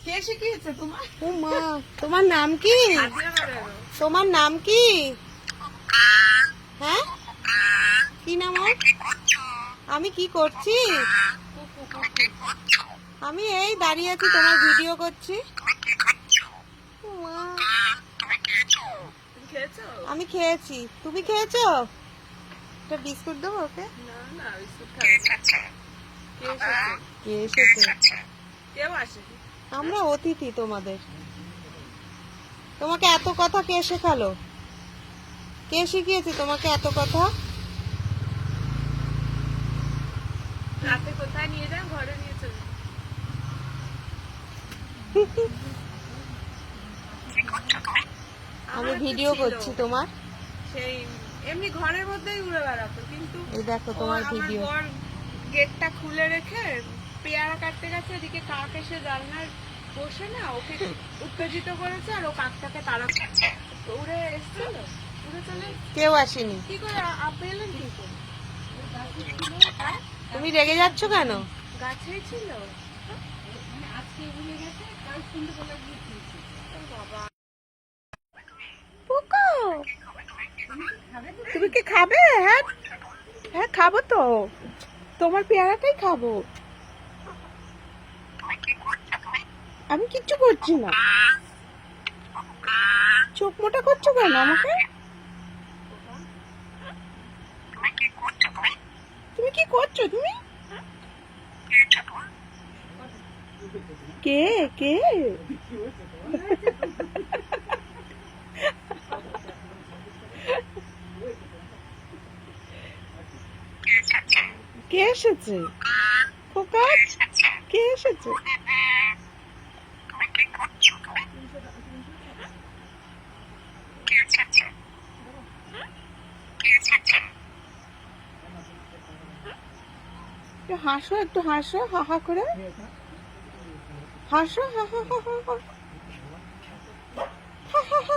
কে শিখিয়েছে তোমার? ও মা, তোমার নাম কি? তোমার নাম কি? হ্যাঁ, কি নাম ওর? আমি কি করছি? আমি এই দাঁড়িয়ে আছি, তোমার ভিডিও করছি। ও মা, তুমি খেয়েছো? আমি খেয়েছি। তুমি খেয়েছো? একটা বিস্কুট দেবো ওকে? না না, বিস্কুট খাবে না। কে এসেছে? কে এসেছে? কেউ আসেনি। আমরা অতিথি তোমাদের। তোমাকে এত কথা কে শেখালো? কে শিখিয়েছে তোমাকে এত কথা? রাতে কোথায় নিয়ে যান? ঘরে নিয়ে চলে যান। আমি আমার একটা ভিডিও ছিল, করছি তোমার। সেই এমনি ঘরের মধ্যেই উড়ে বেড়াতো, কিন্তু এই দেখো ও তোমার আমার ভিডিও। বর গেটটা খুলে রেখে পেয়ারা কাটতে গেছে, এদিকে কাক এসে জানলার বসে না ওকে উত্তেজিত করেছে, আর ও কাকটাকে তাড়া উড়ে এসেছিল, উড়ে চলে কেউ আসেনি। কি করে আপনি এলেন কি করে? তুমি রেগে যাচ্ছ কেন? গাছেই ছিল। আজকে উড়ে গেছে, কাল সন্ধ্যেবেলা গিয়ে খেয়েছি। বাবা, পোকা, তুমি কি খাবে? হ্যাঁ হ্যাঁ, খাবো তো, তোমার পেয়ারাটাই খাবো। আমি কিচ্ছু করছি না। চোখ মোটা করছো কেন আমাকে? তুমি কি করছো? তুমি কে কে? কে এসেছে? খোকা, কে এসেছে? একটু হাসো, একটু হাসো, হা হা করে হাসো, হা হা হা হা হা। হা হা হা